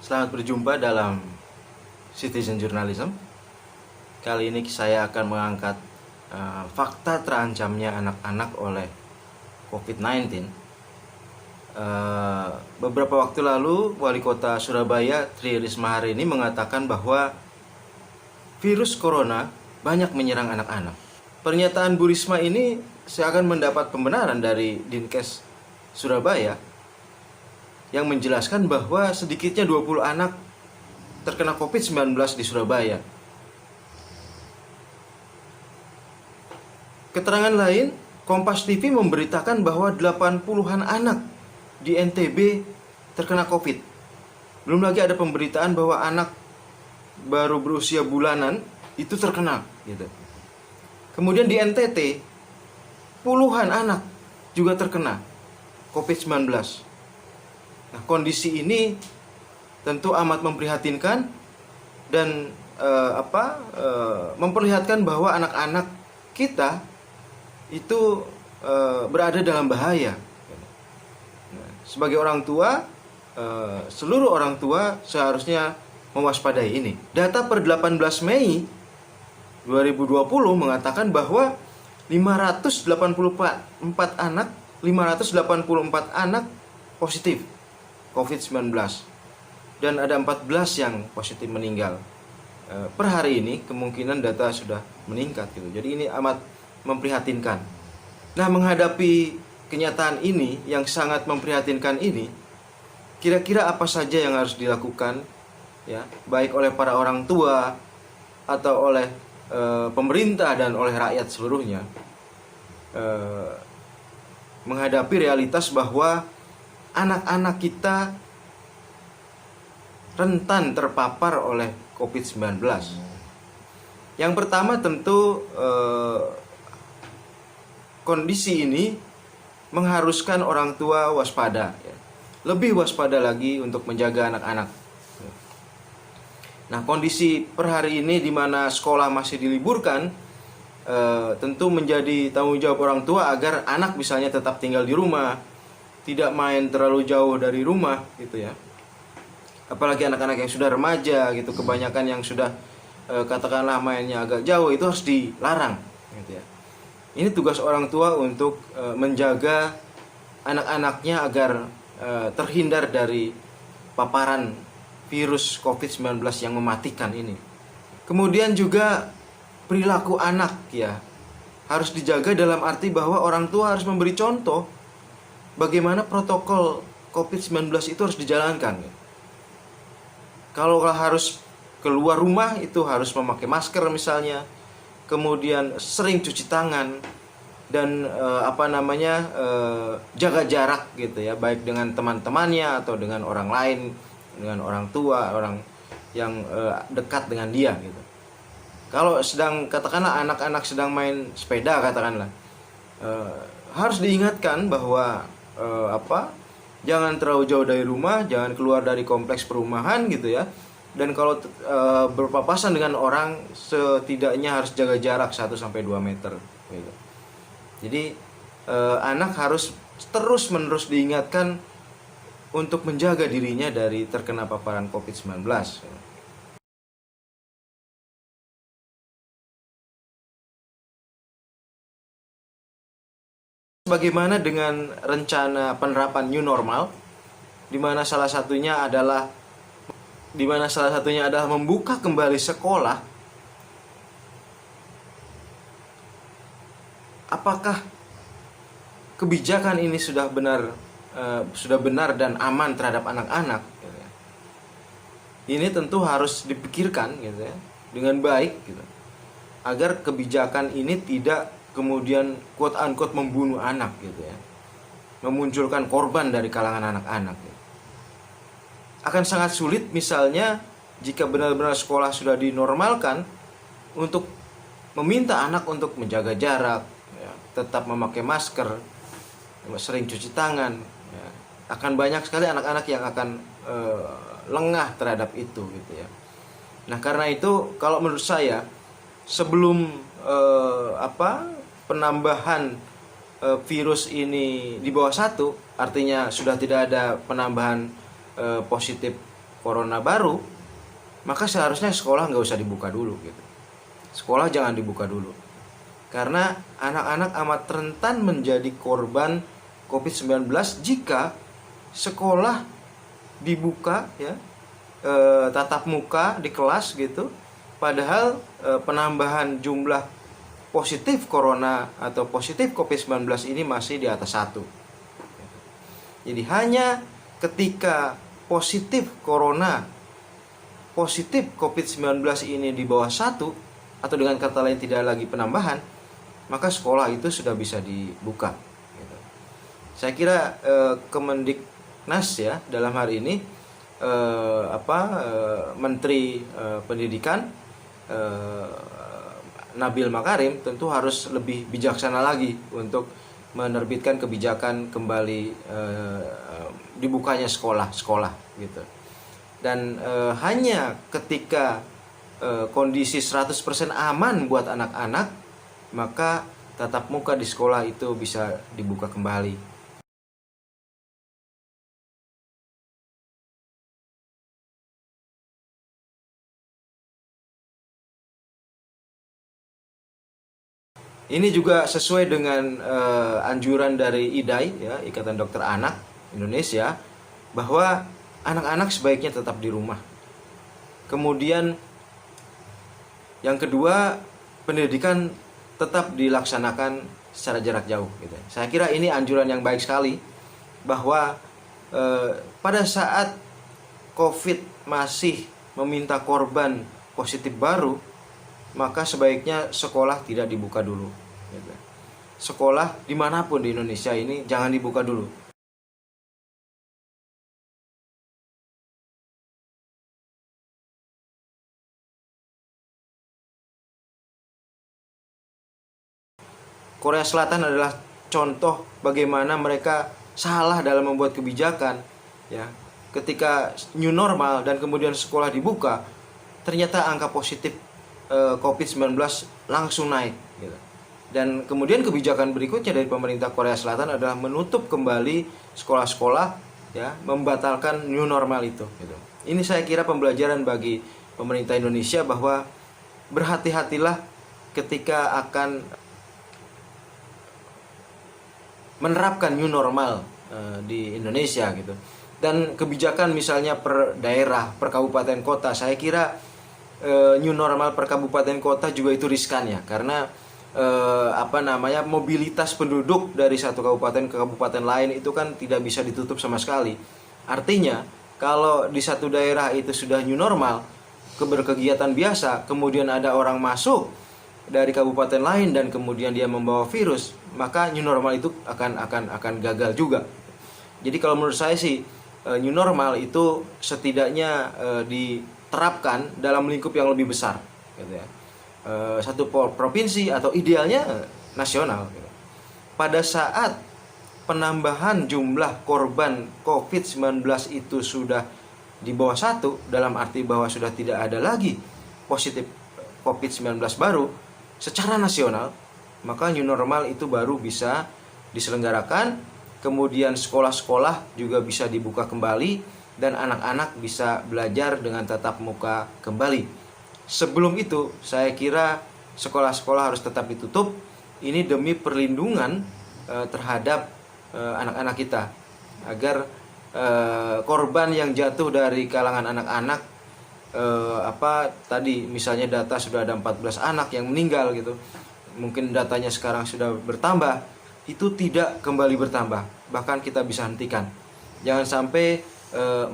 Selamat berjumpa dalam Citizen Journalism. Kali ini saya akan mengangkat fakta terancamnya anak-anak oleh COVID-19. Beberapa waktu lalu, Wali Kota Surabaya Tri Risma hari ini mengatakan bahwa virus corona banyak menyerang anak-anak. Pernyataan Bu Risma ini seakan mendapat pembenaran dari Dinkes Surabaya yang menjelaskan bahwa sedikitnya 20 anak terkena COVID-19 di Surabaya. Keterangan lain, Kompas TV memberitakan bahwa 80-an anak di NTB terkena COVID. Belum lagi ada pemberitaan bahwa anak baru berusia bulanan itu terkena gitu. Kemudian di NTT puluhan anak juga terkena COVID-19. Nah, kondisi ini tentu amat memprihatinkan dan memperlihatkan bahwa anak-anak kita itu berada dalam bahaya. Nah, sebagai orang tua, seluruh orang tua seharusnya mewaspadai ini. Data per 18 Mei 2020 mengatakan bahwa 584 anak positif COVID-19 dan ada 14 yang positif meninggal. Per hari ini kemungkinan data sudah meningkat gitu. Jadi ini amat memprihatinkan. Nah, menghadapi kenyataan ini yang sangat memprihatinkan ini, kira-kira apa saja yang harus dilakukan ya, baik oleh para orang tua atau oleh pemerintah dan oleh rakyat seluruhnya, menghadapi realitas bahwa anak-anak kita rentan terpapar oleh COVID-19. Yang pertama tentu kondisi ini mengharuskan orang tua waspada ya. Lebih waspada lagi untuk menjaga anak-anak. Nah, kondisi per hari ini di mana sekolah masih diliburkan, tentu menjadi tanggung jawab orang tua agar anak misalnya tetap tinggal di rumah, tidak main terlalu jauh dari rumah gitu ya. Apalagi anak-anak yang sudah remaja gitu, kebanyakan yang sudah katakanlah mainnya agak jauh, itu harus dilarang gitu ya. Ini tugas orang tua untuk menjaga anak-anaknya agar terhindar dari paparan virus COVID-19 yang mematikan ini. Kemudian juga perilaku anak ya harus dijaga dalam arti bahwa orang tua harus memberi contoh bagaimana protokol COVID-19 itu harus dijalankan. Kalau harus keluar rumah itu harus memakai masker misalnya, kemudian sering cuci tangan dan jaga jarak gitu ya, baik dengan teman-temannya atau dengan orang lain, dengan orang tua, orang yang dekat dengan dia gitu. Kalau sedang katakanlah anak-anak sedang main sepeda katakanlah, harus diingatkan bahwa jangan terlalu jauh dari rumah, jangan keluar dari kompleks perumahan gitu ya. Dan kalau berpapasan dengan orang, setidaknya harus jaga jarak 1-2 meter gitu. Jadi anak harus terus-menerus diingatkan untuk menjaga dirinya dari terkena paparan COVID-19. Bagaimana dengan rencana penerapan new normal, di mana salah satunya adalah membuka kembali sekolah? Apakah kebijakan ini sudah benar dan aman terhadap anak-anak? Ini tentu harus dipikirkan gitu ya, dengan baik gitu, agar kebijakan ini tidak kemudian quote unquote membunuh anak gitu ya, memunculkan korban dari kalangan anak-anak gitu. Akan sangat sulit misalnya jika benar-benar sekolah sudah dinormalkan untuk meminta anak untuk menjaga jarak ya, tetap memakai masker, sering cuci tangan ya. Akan banyak sekali anak-anak yang akan lengah terhadap itu gitu ya. Nah, karena itu kalau menurut saya sebelum penambahan virus ini di bawah 1, artinya sudah tidak ada penambahan positif corona baru, maka seharusnya sekolah nggak usah dibuka dulu gitu. Sekolah jangan dibuka dulu. Karena anak-anak amat rentan menjadi korban COVID-19 jika sekolah dibuka ya, tatap muka di kelas gitu. Padahal penambahan jumlah positif corona atau positif COVID-19 ini masih di atas 1. Jadi hanya ketika positif corona, positif COVID-19 ini di bawah 1, atau dengan kata lain tidak lagi penambahan, maka sekolah itu sudah bisa dibuka gitu. Saya kira Kemendiknas ya dalam hari ini Menteri Pendidikan Nadiem Makarim tentu harus lebih bijaksana lagi untuk menerbitkan kebijakan kembali dibukanya sekolah gitu. Dan hanya ketika kondisi 100% aman buat anak-anak, maka tatap muka di sekolah itu bisa dibuka kembali. Ini juga sesuai dengan anjuran dari IDAI ya, Ikatan Dokter Anak Indonesia, bahwa anak-anak sebaiknya tetap di rumah. Kemudian yang kedua, pendidikan tetap dilaksanakan secara jarak jauh gitu. Saya kira ini anjuran yang baik sekali, bahwa pada saat COVID masih meminta korban positif baru, maka sebaiknya sekolah tidak dibuka dulu gitu. Sekolah dimanapun di Indonesia ini jangan dibuka dulu. Korea Selatan adalah contoh bagaimana mereka salah dalam membuat kebijakan ya. Ketika new normal dan kemudian sekolah dibuka, ternyata angka positif COVID-19 langsung naik gitu. Dan kemudian kebijakan berikutnya dari pemerintah Korea Selatan adalah menutup kembali sekolah-sekolah ya, membatalkan new normal itu gitu. Ini saya kira pembelajaran bagi pemerintah Indonesia bahwa berhati-hatilah ketika akan menerapkan new normal di Indonesia gitu. Dan kebijakan misalnya per daerah, per kabupaten kota, saya kira new normal per kabupaten kota juga itu riskan ya, karena mobilitas penduduk dari satu kabupaten ke kabupaten lain itu kan tidak bisa ditutup sama sekali. Artinya kalau di satu daerah itu sudah new normal, berkegiatan biasa, kemudian ada orang masuk dari kabupaten lain dan kemudian dia membawa virus, maka new normal itu akan gagal juga. Jadi kalau menurut saya sih new normal itu setidaknya diterapkan dalam lingkup yang lebih besar gitu ya. Satu provinsi atau idealnya nasional gitu. Pada saat penambahan jumlah korban COVID-19 itu sudah di bawah 1, dalam arti bahwa sudah tidak ada lagi positif COVID-19 baru secara nasional, maka new normal itu baru bisa diselenggarakan, kemudian sekolah-sekolah juga bisa dibuka kembali dan anak-anak bisa belajar dengan tatap muka kembali. Sebelum itu saya kira sekolah-sekolah harus tetap ditutup, ini demi perlindungan terhadap anak-anak kita, agar korban yang jatuh dari kalangan anak-anak tadi misalnya data sudah ada 14 anak yang meninggal gitu, mungkin datanya sekarang sudah bertambah, itu tidak kembali bertambah, bahkan kita bisa hentikan. Jangan sampai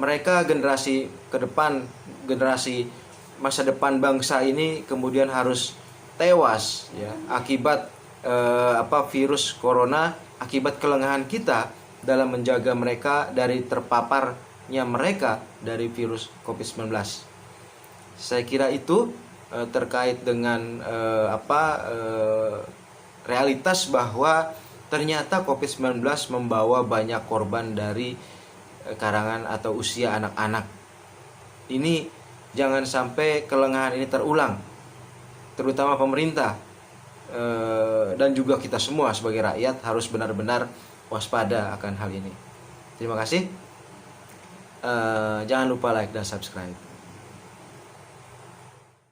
mereka generasi ke depan, generasi masa depan bangsa ini kemudian harus tewas ya akibat virus corona, akibat kelengahan kita dalam menjaga mereka dari terpaparnya mereka dari virus COVID-19. Saya kira itu terkait dengan realitas bahwa ternyata COVID-19 membawa banyak korban dari karangan atau usia anak-anak. Ini jangan sampai kelengahan ini terulang, terutama pemerintah dan juga kita semua sebagai rakyat harus benar-benar waspada akan hal ini. Terima kasih. Jangan lupa like dan subscribe.